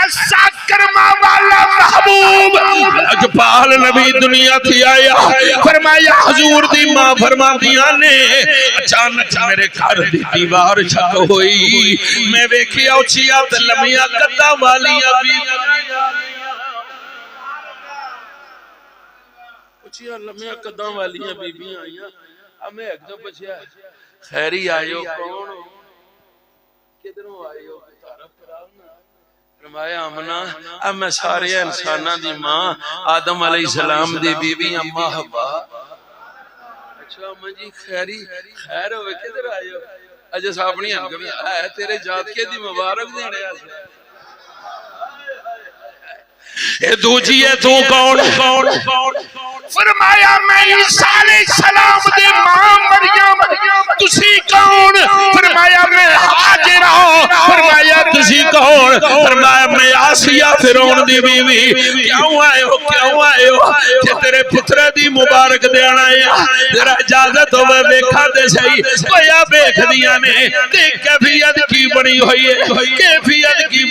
ایسا کرما والا محبوب لجپال نبی دنیا تھی آیا فرمایا حضور دی ماں فرماندیاں نے اچانک میرے گھر دی دیوار چھت ہوئی میں ویکھیا اچھیا تے لمیاں قداں والیاں اچھیا لمیاں قداں والیاں بیبیاں آئیاں ہمیں ایک دو پچھیا خیری آئیو کون کدھروں آئیو فرمایا امنا اب میں سارے انسانہ دی ماں آدم علیہ السلام دی بی بی اممہ حوا اچھا اممہ جی خیری خیر ہوئے کدھر آئیو اجھے صاحب نہیں ہم کبھی آئے تیرے جات کے دی مبارک دینے آسے اے دو جی ہے تو کون فرمایا میں عیسیٰ علیہ السلام دے ماں مریم تسی کون فرمایا میں حاجرہ فرمایا تسی کون فرمایا میں آسیہ فرعون دی بیوی کیوں آئے ہو کہ تیرے پترہ دی مبارک دینا ہے ذرا اجازت ہو میں بیکھا دے سہی کویا بیکھ دیا نے دیکھ کیفیت کی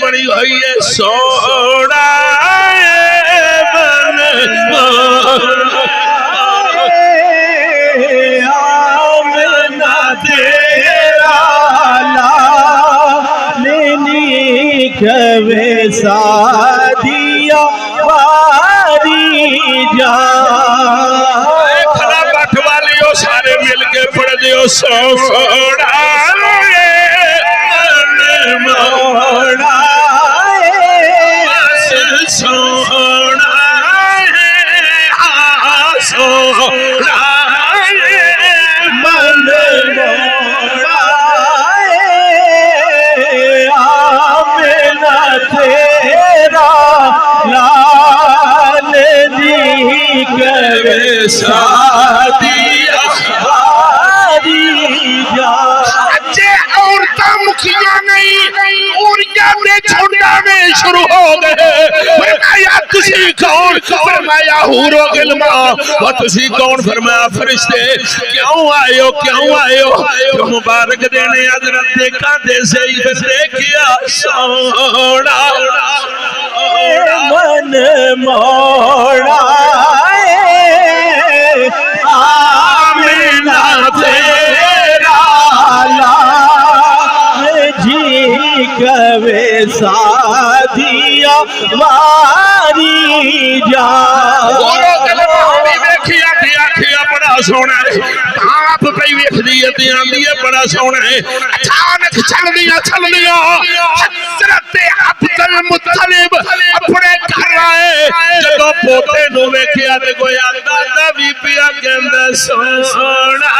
بنی ہوئی ہے سوڑا آمنہ تیرا لالنی کبھی سادیا واری جان کھلا بٹ والیو سارے مل کے پڑھ دیو سوڑا موڑا سوڑا سوڑا من موڑا آمنہ تیرا لال دی کبھی سادیا واری جان اچھے عورتہ مکھیاں نہیں اوریاں میں چھوڑانے شروع ہو گئے فرمایا تسی کون فرمایا حور و غلما و تسی کون فرمایا فرشتے کیوں آئے ہو کہ مبارک دینے حضرت دیکھا دے سے ہی دیکھیا سوڑا من موڑا آمنہ تیرا جی کبھی سادیا واری جان گورو کلمہ بھی بیکھیا کیا بڑا سونا ہے آپ پہ ویکھ دیئے آندیے بڑا سونا ہے اچانک چل دیا حضرت عبد المطلب اپنے گھر آئے جدو پوتے نو ویکھیا تے گویا دادا بھی پیا کہندا سونا